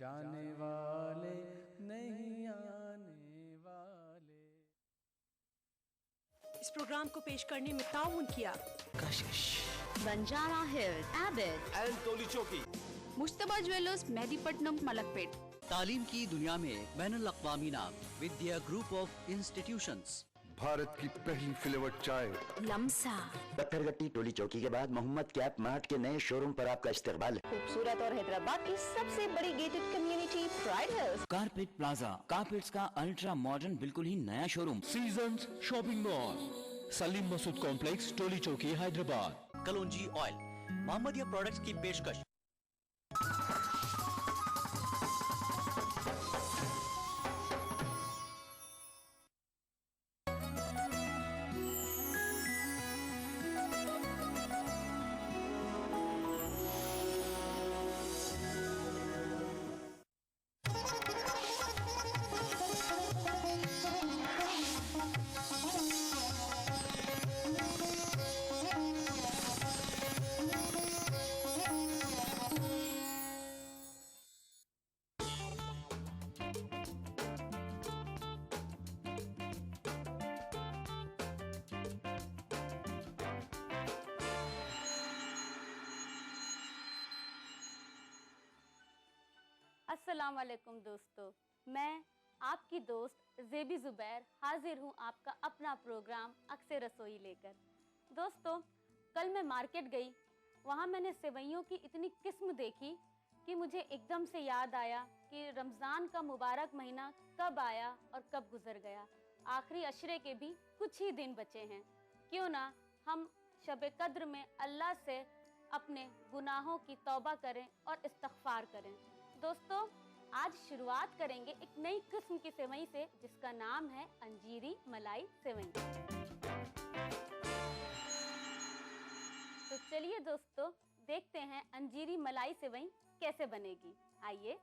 जाने वाले नहीं आने वाले। इस प्रोग्राम को पेश करने में ताउन किया कशिश, बंजारा हिल्स, एबिड एंड टोली चौकी, मुश्तबा ज्वेलर्स, मेहदीपट्टनम, मलकपेट। तालीम की दुनिया में बैनुल अक़वामी नाम विद्या ग्रुप ऑफ इंस्टीट्यूशंस। भारत की पहली फ्लेवर्ड चाय लम्सा। पत्थरगट्टी टोली चौकी के बाद मोहम्मद कैप मार्ट के नए शोरूम पर आपका इस्तकबाल है। खूबसूरत और हैदराबाद की सबसे बड़ी gated community Pride Hills. Carpet Plaza, carpets का अल्ट्रा मॉडर्न बिल्कुल ही नया showroom. Seasons shopping mall, Salim Masood complex, Toli Chowki, Hyderabad. Kalonji oil, Mohammadia products की पेशकश। अस्सलाम वालेकुम दोस्तों, मैं आपकी दोस्त ज़ेबी ज़ुबैर हाजिर हूँ आपका अपना प्रोग्राम अक्सर रसोई लेकर। दोस्तों, कल मैं मार्केट गई, वहाँ मैंने सेवइयों की इतनी किस्म देखी कि मुझे एकदम से याद आया कि रमज़ान का मुबारक महीना कब आया और कब गुजर गया। आखिरी अशरे के भी कुछ ही दिन बचे हैं। क्यों ना हम शब कद्र में अल्लाह से अपने गुनाहों की तौबा करें और इस्तग़फ़ार करें। दोस्तों, आज शुरुआत करेंगे एक नई किस्म की सेवई से जिसका नाम है अंजीरी मलाई सेवई। तो चलिए दोस्तों, देखते हैं अंजीरी मलाई सेवई कैसे बनेगी। आइए,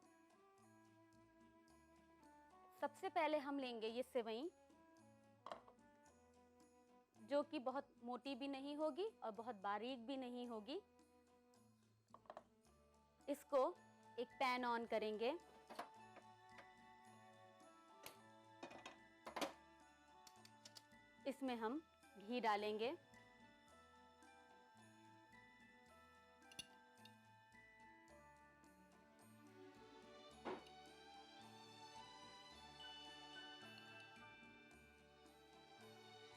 सबसे पहले हम लेंगे ये सेवई जो कि बहुत मोटी भी नहीं होगी और बहुत बारीक भी नहीं होगी। इसको एक पैन ऑन करेंगे, इसमें हम घी डालेंगे,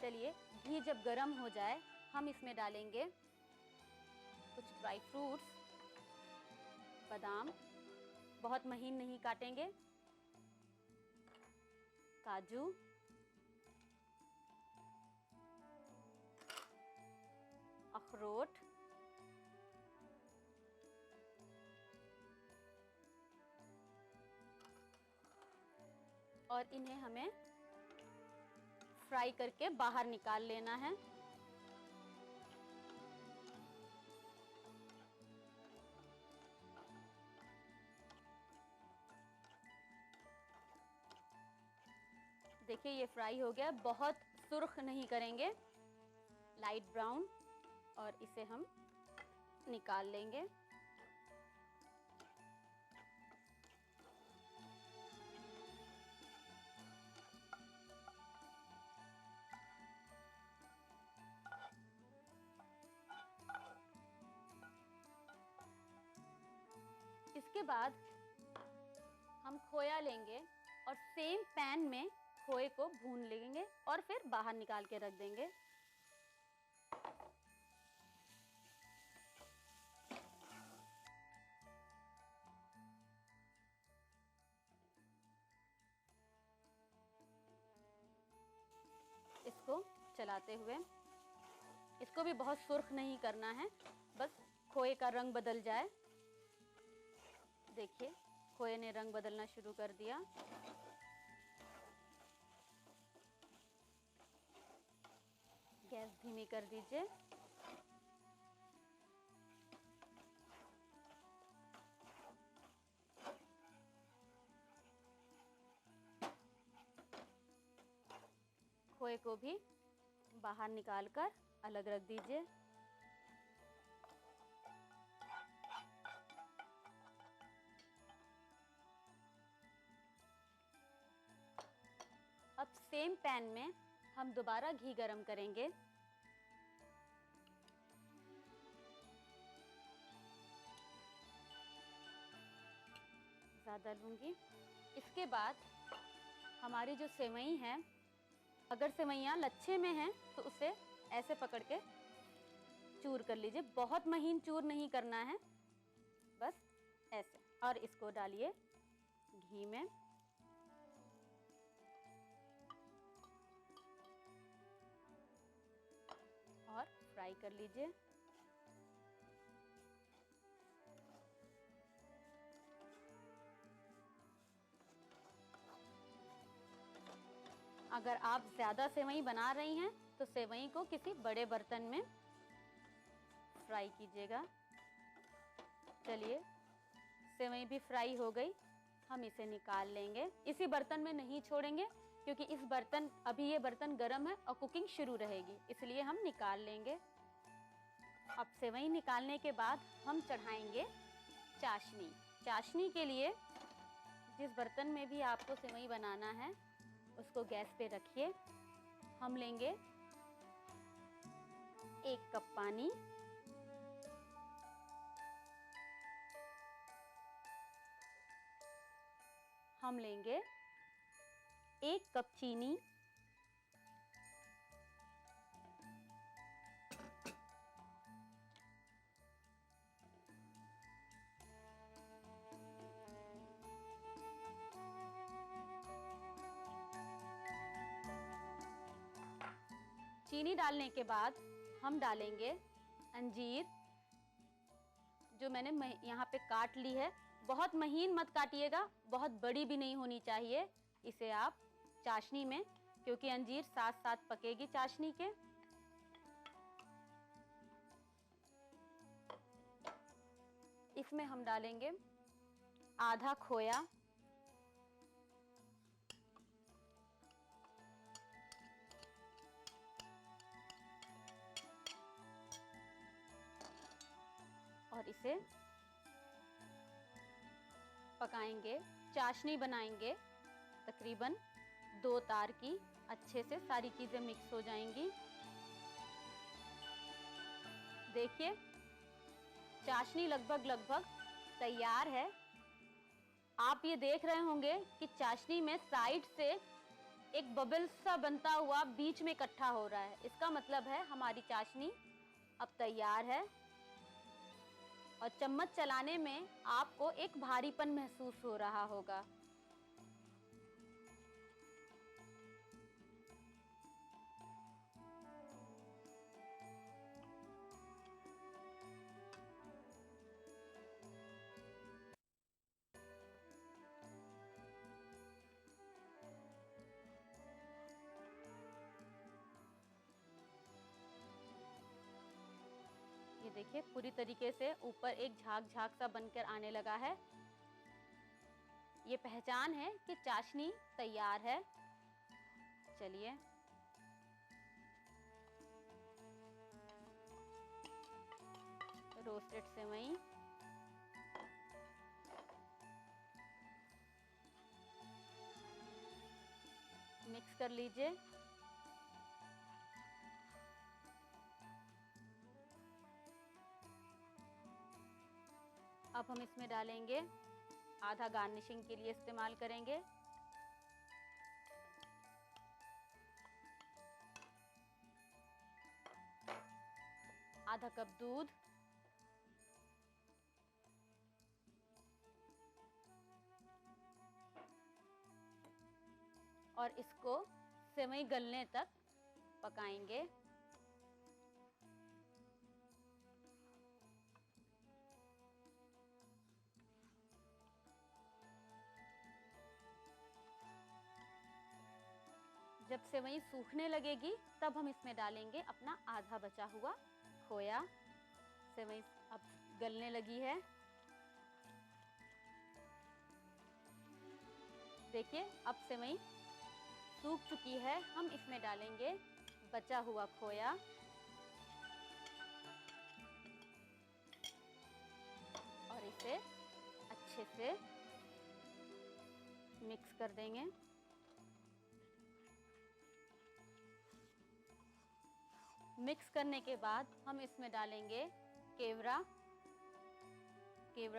चलिए घी जब गर्म हो जाए हम इसमें डालेंगे कुछ ड्राई फ्रूट्स, बादाम, बहुत महीन नहीं काटेंगे, काजू, अखरोट, और इन्हें हमें फ्राई करके बाहर निकाल लेना है। देखिए ये फ्राई हो गया, बहुत सुर्ख नहीं करेंगे, लाइट ब्राउन, और इसे हम निकाल लेंगे। इसके बाद हम खोया लेंगे और सेम पैन में खोए को भून लेंगे और फिर बाहर निकाल के रख देंगे। इसको चलाते हुए, इसको भी बहुत सुर्ख नहीं करना है, बस खोए का रंग बदल जाए। देखिए खोए ने रंग बदलना शुरू कर दिया। गैस धीमी कर दीजिए। खोए को भी बाहर निकालकर अलग रख दीजिए। अब सेम पैन में हम दोबारा घी गरम करेंगे। ज़्यादा लूँगी। इसके बाद हमारी जो सेवई है, अगर सेवइयाँ लच्छे में हैं तो उसे ऐसे पकड़ के चूर कर लीजिए। बहुत महीन चूर नहीं करना है, बस ऐसे। और इसको डालिए घी में। और फ्राई कर लीजिए। अगर आप ज़्यादा सेवई बना रही हैं तो सेवई को किसी बड़े बर्तन में फ्राई कीजिएगा। चलिए, सेवई भी फ्राई हो गई, हम इसे निकाल लेंगे। इसी बर्तन में नहीं छोड़ेंगे क्योंकि अभी ये बर्तन गर्म है और कुकिंग शुरू रहेगी, इसलिए हम निकाल लेंगे। अब सेवई निकालने के बाद हम चढ़ाएंगे चाशनी। चाशनी के लिए जिस बर्तन में भी आपको सेवई बनाना है उसको गैस पे रखिए। हम लेंगे 1 कप पानी, हम लेंगे 1 कप चीनी, चीनी डालने के बाद हम डालेंगे अंजीर, जो मैंने यहाँ पे काट ली है। बहुत महीन मत काटिएगा, बहुत बड़ी भी नहीं होनी चाहिए इसे आप चाशनी में, क्योंकि अंजीर साथ साथ पकेगी चाशनी के। इसमें हम डालेंगे आधा खोया, और इसे पकाएंगे। चाशनी बनाएंगे तकरीबन 2 तार की, अच्छे से सारी चीजें मिक्स हो जाएंगी। देखिए, चाशनी लगभग तैयार है। आप ये देख रहे होंगे कि चाशनी में साइड से एक बबल सा बनता हुआ बीच में इकट्ठा हो रहा है। इसका मतलब है हमारी चाशनी अब तैयार है। और चम्मच चलाने में आपको एक भारीपन महसूस हो रहा होगा। ये देखिए, पूरी तरीके से ऊपर एक झाग सा बनकर आने लगा है। ये पहचान है कि चाशनी तैयार है। चलिए, रोस्टेड सेवई, मिक्स कर लीजिए। अब हम इसमें डालेंगे, आधा गार्निशिंग के लिए इस्तेमाल करेंगे, आधा कप दूध, और इसको सेवई गलने तक पकाएंगे। जब सेवई सूखने लगेगी तब हम इसमें डालेंगे अपना आधा बचा हुआ खोया। सेवई अब गलने लगी है। देखिए, अब सेवई सूख चुकी है। हम इसमें डालेंगे बचा हुआ खोया और इसे अच्छे से मिक्स कर देंगे। मिक्स करने के बाद हम इसमें डालेंगे केवड़ा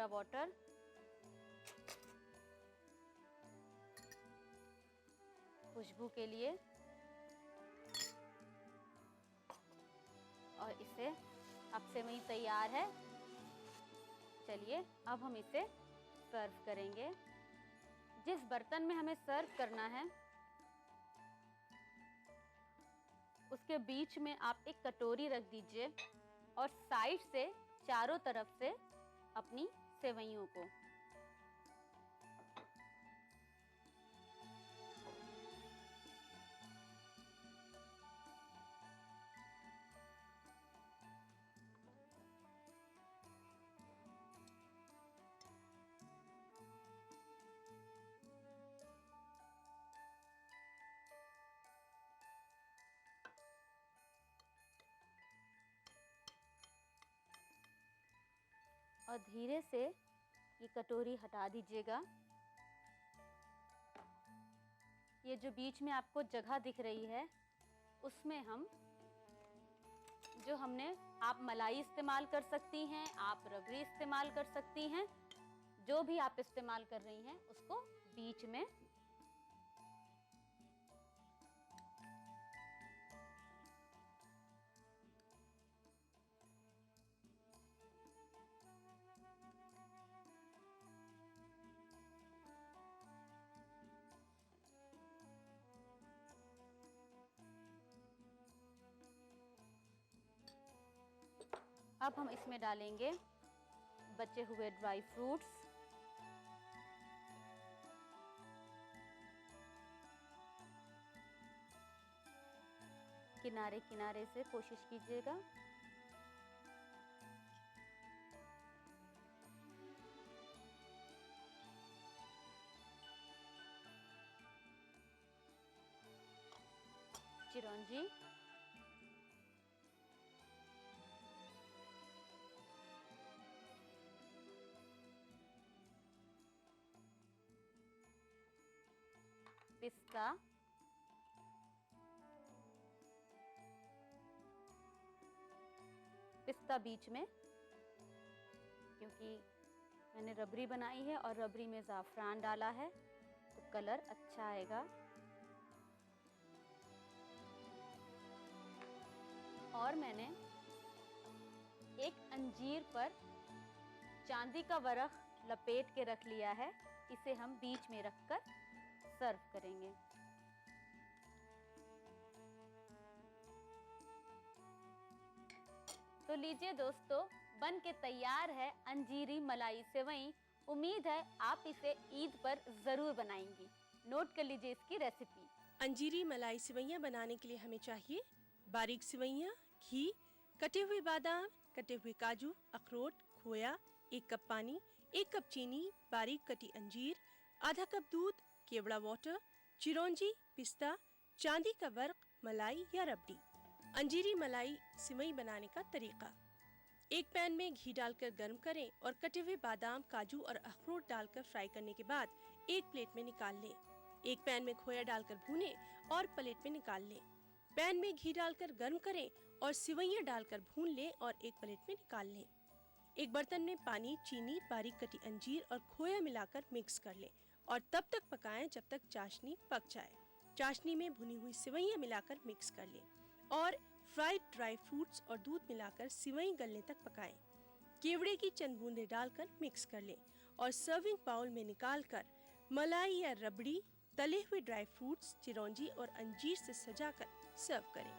वाटर, खुशबू के लिए, और इसे अब सेवई तैयार है। चलिए अब हम इसे सर्व करेंगे। जिस बर्तन में हमें सर्व करना है उसके बीच में आप एक कटोरी रख दीजिए और साइड से चारों तरफ से अपनी सेवइयों को और धीरे से ये कटोरी हटा दीजिएगा। ये जो बीच में आपको जगह दिख रही है उसमें हम जो हमने, आप मलाई इस्तेमाल कर सकती हैं, आप रबड़ी इस्तेमाल कर सकती हैं, जो भी आप इस्तेमाल कर रही हैं उसको बीच में अब हम इसमें डालेंगे बचे हुए ड्राई फ्रूट्स, किनारे किनारे से कोशिश कीजिएगा। चिरौंजी, पिस्ता, बीच में, क्योंकि मैंने रबड़ी बनाई है और रबड़ी में ज़ाफ़रान डाला है तो कलर अच्छा आएगा। और मैंने एक अंजीर पर चांदी का वर्क लपेट के रख लिया है, इसे हम बीच में रखकर सर्व करेंगे। तो लीजिए दोस्तों, बन के तैयार है अंजीरी मलाई सेवई। उम्मीद है आप इसे ईद पर ज़रूर बनाएंगी। नोट कर लीजिए इसकी रेसिपी। अंजीरी मलाई सेवइयाँ बनाने के लिए हमें चाहिए बारीक सेवइयाँ, घी, कटे हुए बादाम, कटे हुए काजू, अखरोट, खोया, 1 कप पानी, 1 कप चीनी, बारीक कटी अंजीर, आधा कप दूध, केवड़ा वाटर, चिरौंजी, पिस्ता, चांदी का वर्क, मलाई या रबड़ी। अंजीरी मलाई सिवई बनाने का तरीका: एक पैन में घी डालकर गर्म करें और कटे हुए बादाम, काजू और अखरोट डालकर फ्राई करने के बाद एक प्लेट में निकाल लें। एक पैन में खोया डालकर भूनें और प्लेट में निकाल लें। पैन में घी डालकर गर्म करें और सिवइयाँ डालकर भून लें और एक प्लेट में निकाल लें। एक बर्तन में पानी, चीनी, बारीक कटी अंजीर और खोया मिलाकर मिक्स कर लें और तब तक पकाएं जब तक चाशनी पक जाए। चाशनी में भुनी हुई सिवइयाँ मिलाकर मिक्स कर लें और फ्राइड ड्राई फ्रूट्स और दूध मिलाकर सिवई गलने तक पकाएं। केवड़े की चंद बूंदें डालकर मिक्स कर लें और सर्विंग बाउल में निकालकर मलाई या रबड़ी, तले हुए ड्राई फ्रूट्स, चिरौंजी और अंजीर से सजाकर सर्व करें।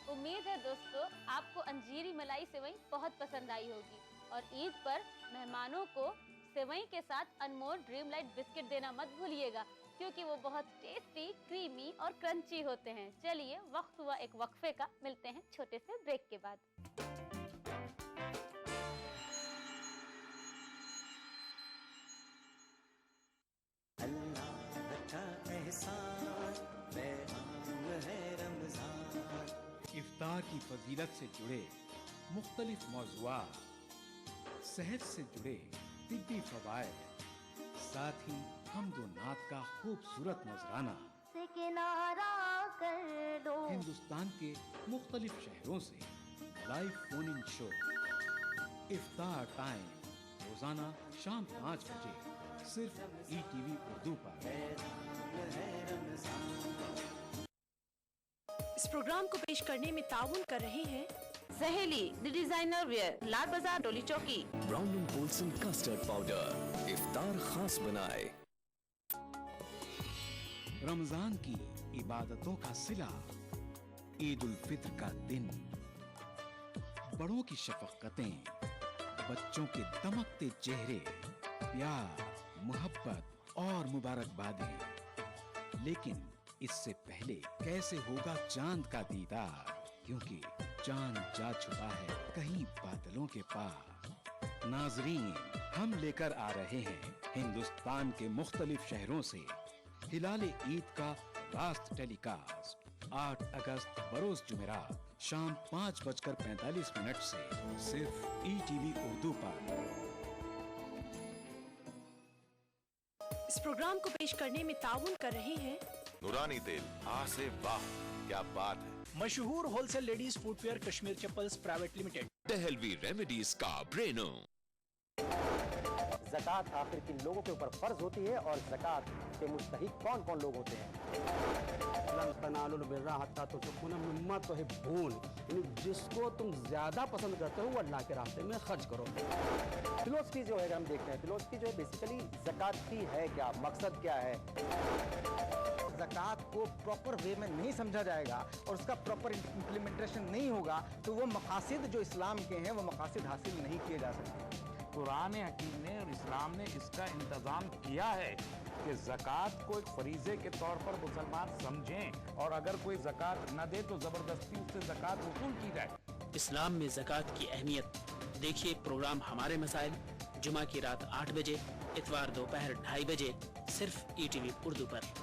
उम्मीद है दोस्तों आपको अंजीरी मलाई सेवई बहुत पसंद आई होगी और ईद पर मेहमानों को सेवई के साथ अनमोल ड्रीम लाइट बिस्किट देना मत भूलिएगा, क्योंकि वो बहुत टेस्टी, क्रीमी और क्रंची होते हैं। चलिए वक्त हुआ एक वक्फे का, मिलते हैं छोटे से ब्रेक के बाद। दुआ की फजीलत से जुड़े मुख्तलिफ मौज़ूआत, सेहत से जुड़े तिब्बी फवायद, साथ ही हमदो नात का खूबसूरत नजराना से किनारा कर दो। हिंदुस्तान के मुख्तलिफ शहरों से लाइव फोन इन शो, इफ्तार टाइम, रोजाना शाम 5 बजे सिर्फ ETV उर्दू पर। इस प्रोग्राम को पेश करने में ताउन कर रहे हैं सहेली the designer wear, Lal Bazaar, Toli Chowki. Brown and Polson custard powder इफ्तार खास बनाए। रमजान की इबादतों का सिला, ईद उल फित्र का दिन, बड़ों की शफकतें, बच्चों के दमकते चेहरे, प्यार, मोहब्बत और मुबारकबादें। लेकिन इससे पहले कैसे होगा चांद का दीदार, क्योंकि चांद जा छुपा है कहीं बादलों के पार। नाजरीन, हम लेकर आ रहे हैं हिंदुस्तान के मुख्तलिफ शहरों से हिलाले ईद का रास्त टेलीकास्ट 8 अगस्त बरोज जुमेरात शाम 5:45 से सिर्फ ETV उर्दू पर। इस प्रोग्राम को पेश करने में ताउन कर रहे हैं नूरानी तेल, आ से वाह, क्या बात है। मशहूर wholesale ladies footwear Kashmir chappals private limited. Dehlavi remedies का ब्रेनो। ज़कात आखिर किन लोगों के ऊपर फर्ज होती है और ज़कात के मुस्तहिक कौन कौन लोग होते हैं? जिसको तुम ज्यादा पसंद करते हो वो अल्लाह के रास्ते में खर्च करो। फिलोसफी जो है हम देखते हैं, फिलोसफी जो है बेसिकली ज़कात की है क्या, मकसद क्या है? ज़कात को प्रॉपर वे में नहीं समझा जाएगा और उसका प्रॉपर इम्प्लीमेंटेशन नहीं होगा तो वो मकासद जो इस्लाम के हैं वो मकासद हासिल नहीं किए जा सकते। कुरान हकीम ने और इस्लाम ने इसका इंतज़ाम किया है कि ज़कात को एक फरीज़े के तौर पर मुसलमान समझें और अगर कोई ज़कात न दे तो ज़बरदस्ती उससे ज़कात वसूल की जाए। इस्लाम में ज़कात की अहमियत देखिए प्रोग्राम हमारे मसाइल, जुमा की रात 8 बजे, इतवार दोपहर 2:30 बजे सिर्फ ETV उर्दू पर।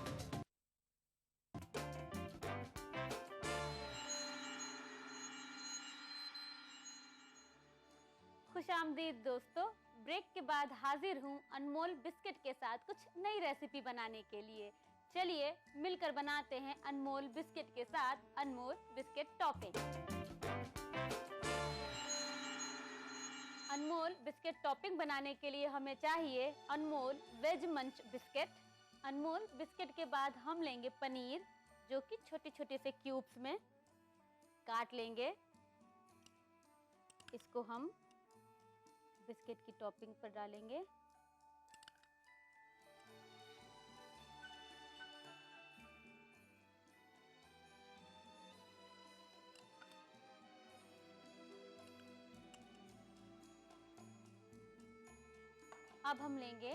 खुशामदीद दोस्तों, ब्रेक के बाद हाजिर हूँ अनमोल बिस्किट के साथ कुछ नई रेसिपी बनाने के लिए। चलिए मिलकर बनाते हैं अनमोल बिस्किट के साथ अनमोल बिस्किट टॉपिंग। अनमोल बिस्किट टॉपिंग बनाने के लिए हमें चाहिए अनमोल वेज मंच बिस्किट। अनमोल बिस्किट के बाद हम लेंगे पनीर, जो कि छोटे छोटे से क्यूब्स में काट लेंगे। इसको हम बिस्किट की टॉपिंग पर डालेंगे। अब हम लेंगे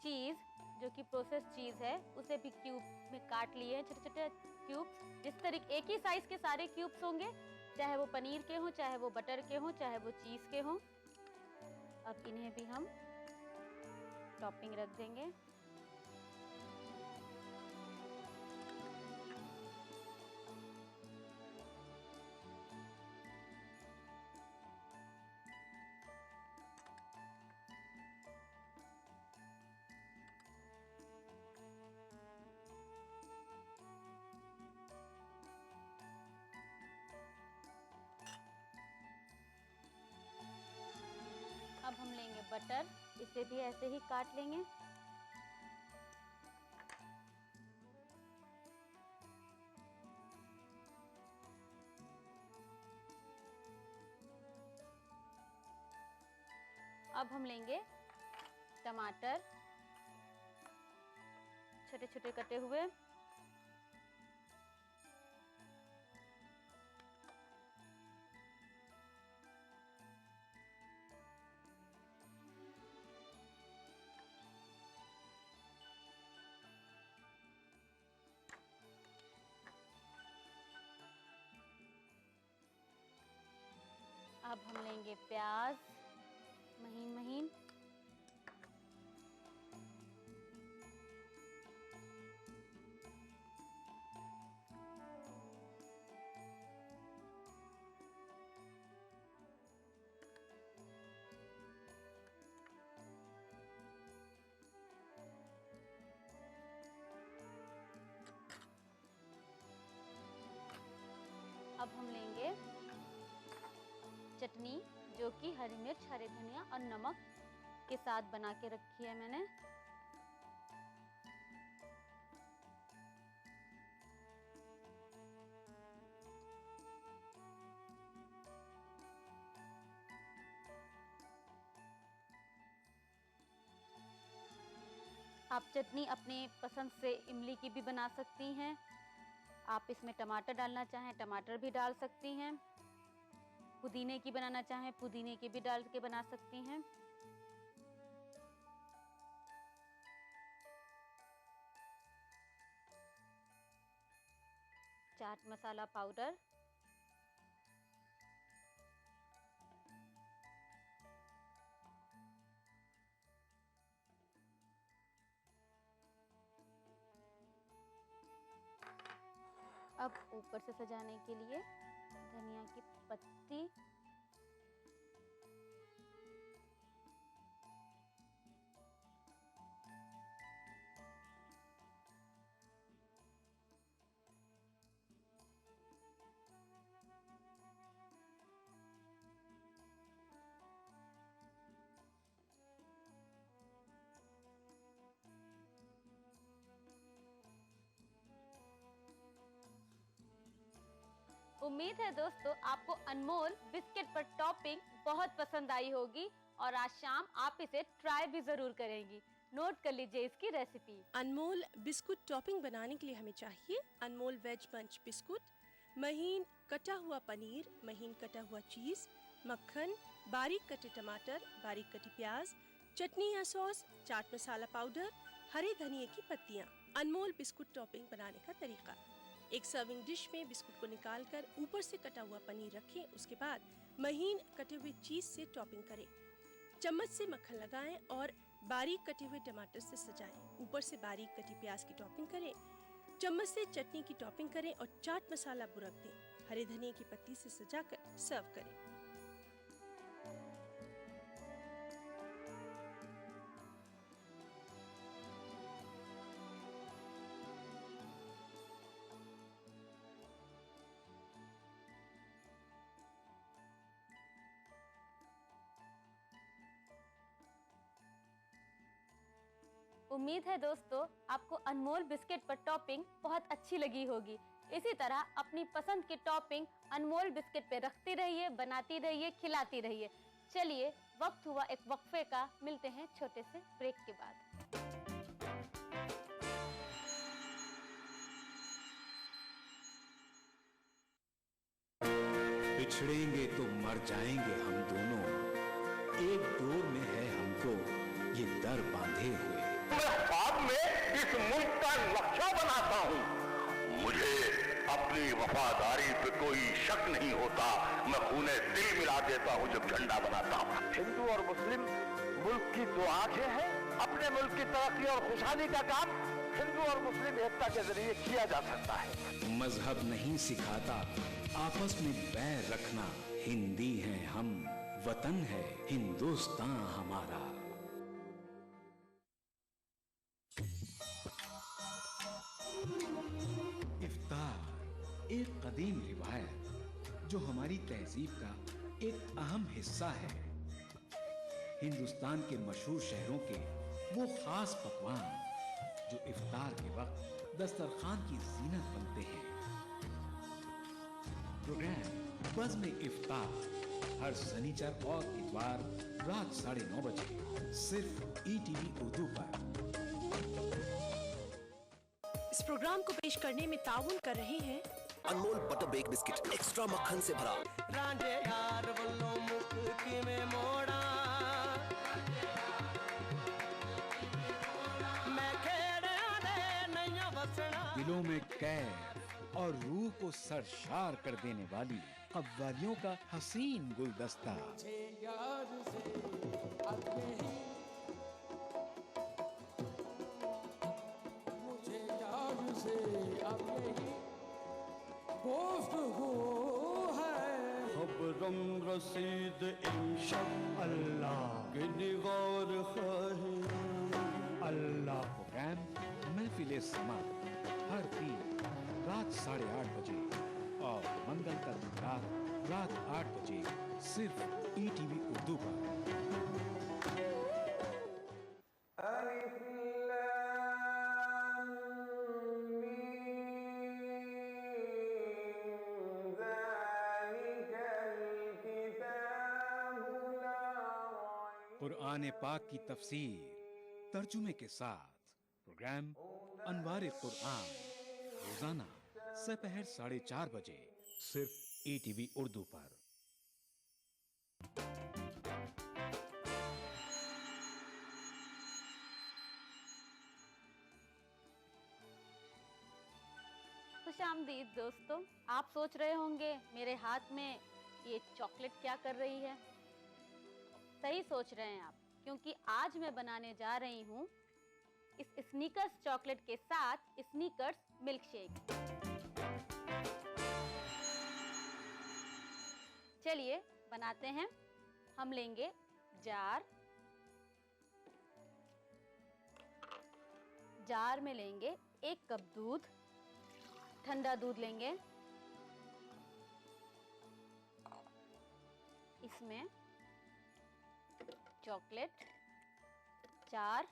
चीज़, जो कि प्रोसेस चीज़ है, उसे भी क्यूब में काट लिए हैं, छोटे छोटे क्यूब्स। जिस तरीके एक ही साइज के सारे क्यूब्स होंगे, चाहे वो पनीर के हों, चाहे वो बटर के हों, चाहे वो चीज़ के हों। अब इन्हें भी हम टॉपिंग रख देंगे। अब हम लेंगे बटर, इसे भी ऐसे ही काट लेंगे। अब हम लेंगे टमाटर, छोटे छोटे कटे हुए। अब हम लेंगे प्याज, महीन महीन। चटनी जो कि हरी मिर्च, हरे धनिया और नमक के साथ बना के रखी है मैंने। आप चटनी अपने पसंद से इमली की भी बना सकती हैं। आप इसमें टमाटर डालना चाहें टमाटर भी डाल सकती हैं। पुदीने की बनाना चाहें पुदीने की भी डाल के बना सकती हैं। चाट मसाला पाउडर, अब ऊपर से सजाने के लिए धनिया की पत्ती, उम्मीद है दोस्तों आपको अनमोल बिस्किट पर टॉपिंग बहुत पसंद आई होगी और आज शाम आप इसे ट्राई भी जरूर करेंगी। नोट कर लीजिए इसकी रेसिपी। अनमोल बिस्कुट टॉपिंग बनाने के लिए हमें चाहिए अनमोल वेज पंच बिस्कुट, महीन कटा हुआ पनीर, महीन कटा हुआ चीज, मक्खन, बारीक कटे टमाटर, बारीक कटी प्याज, चटनी या सॉस, चाट मसाला पाउडर, हरे धनिए की पत्तियां। अनमोल बिस्कुट टॉपिंग बनाने का तरीका: एक सर्विंग डिश में बिस्कुट को निकालकर ऊपर से कटा हुआ पनीर रखें। उसके बाद महीन कटे हुए चीज से टॉपिंग करें। चम्मच से मक्खन लगाएं और बारीक कटे हुए टमाटर से सजाएं। ऊपर से बारीक कटी प्याज की टॉपिंग करें। चम्मच से चटनी की टॉपिंग करें और चाट मसाला बुरक दें। हरे धनिए की पत्ती से सजाकर सर्व करें। उम्मीद है दोस्तों आपको अनमोल बिस्किट पर टॉपिंग बहुत अच्छी लगी होगी। इसी तरह अपनी पसंद की टॉपिंग अनमोल बिस्किट पे रखती रहिए, बनाती रहिए, खिलाती रहिए। चलिए वक्त हुआ एक वक्फे का, मिलते हैं छोटे से ब्रेक के बाद। बिछड़ेंगे तो मर जाएंगे हम दोनों, एक डोर में है हमको ये दर बांधे हुए। मैं बाद में इस मुल्क का नक्शा बनाता हूँ। मुझे अपनी वफादारी पे कोई शक नहीं होता। मैं खूने दिल मिला देता हूँ जब झंडा बनाता हूँ। हिंदू और मुस्लिम मुल्क की दो आंखें हैं। अपने मुल्क की तरक्की और खुशहाली का काम हिंदू और मुस्लिम एकता के जरिए किया जा सकता है। मजहब नहीं सिखाता आपस में बैर रखना। हिंदी हैं हम, वतन है हिंदुस्तान हमारा। इफ्तार एक कदीम रिवायत जो हमारी तहजीब का एक अहम हिस्सा है। हिंदुस्तान के मशहूर शहरों के वो खास पकवान जो इफ्तार के वक्त दस्तरखान की जीनत बनते हैं। प्रोग्राम बज़्म इफ्तार हर शनिचर और इतवार रात 9:30 बजे सिर्फ ETV उर्दू पर। इस प्रोग्राम को पेश करने में ताउन कर रहे हैं अनमोल बटर बेक बिस्किट एक्स्ट्रा मक्खन से भरा। रांझे यार वल्लों मुक्ति में मोड़ा, मैं खेड़े दे नैया बसना। दिलों में कैफ और रूह को सरशार कर देने वाली कव्वालियों का हसीन गुलदस्ता। मुझे यार से अपने ही, मुझे यार से अपने ही गुफ्तगू है। खबरम रसीद इंशाअल्लाह के निगार खाहे अल्लाह। प्रोग्राम महफिल समा हर 3 रात 8:30 बजे और मंगल तक रात रात 8 बजे सिर्फ ETV उर्दू पर। कुरान पाक की तफसीर तर्जुमे के साथ प्रोग्राम अनवार कुरान रोजाना दोपहर 4:30 बजे सिर्फ ETV उर्दू पर। खुशामदीद दोस्तों, आप सोच रहे होंगे मेरे हाथ में ये चॉकलेट क्या कर रही है। सही सोच रहे हैं आप, क्योंकि आज मैं बनाने जा रही हूँ इस स्नीकर्स चॉकलेट के साथ स्नीकर्स मिल्क शेक। चलिए बनाते हैं। हम लेंगे जार में लेंगे 1 कप दूध, ठंडा दूध लेंगे। इसमें चॉकलेट 4,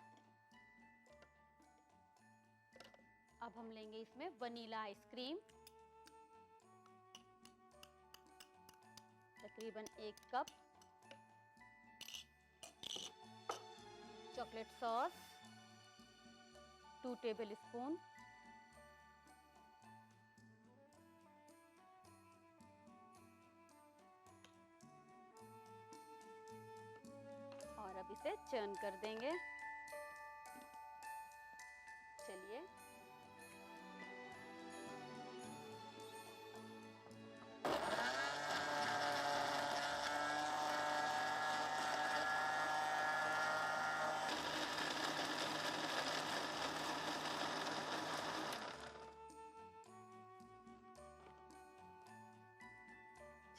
अब हम लेंगे इसमें वनीला आइसक्रीम तकरीबन 1 cup, chocolate sauce 2 table spoon, और अब इसे चर्न कर देंगे। चलिए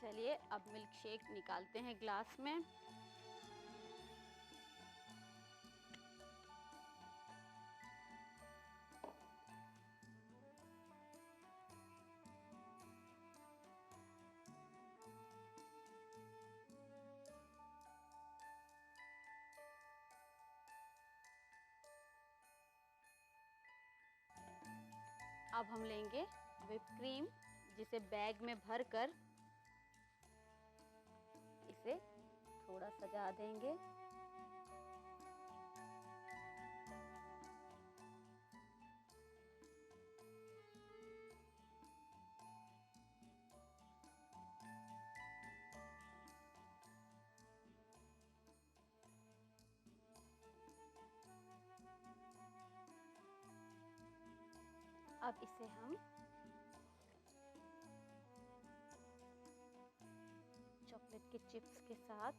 चलिए अब मिल्क शेक निकालते हैं ग्लास में। अब हम लेंगे व्हिप क्रीम, जिसे बैग में भरकर इसे थोड़ा सजा देंगे। अब इसे हम चॉकलेट के चिप्स के साथ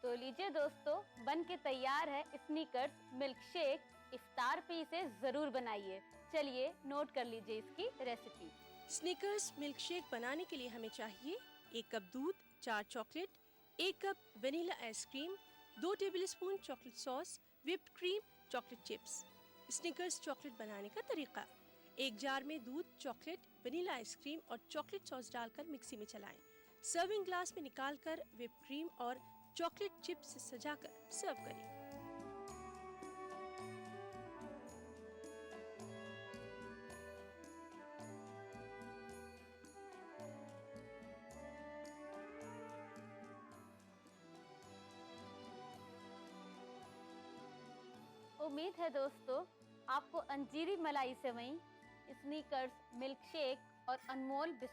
तो लीजिए दोस्तों, बन के तैयार है स्नीकर्स मिल्क शेक। इफ्तार पे इसे जरूर बनाइए। चलिए नोट कर लीजिए इसकी रेसिपी। स्नीकर्स मिल्क शेक बनाने के लिए हमें चाहिए 1 कप दूध, 4 chocolate, 1 cup vanilla ice cream, 2 tablespoon chocolate sauce, whipped cream, chocolate chips. Sneakers chocolate बनाने का तरीका: एक जार में दूध, चॉकलेट, वनीला आइसक्रीम और चॉकलेट सॉस डालकर मिक्सी में चलाएं। सर्विंग ग्लास में निकालकर व्हिप्ड क्रीम और चॉकलेट चिप्स से सजाकर सर्व करें। उम्मीद है दोस्तों आपको अंजीरी मलाई सेवई, स्नीकर्स मिल्क शेक और अनमोल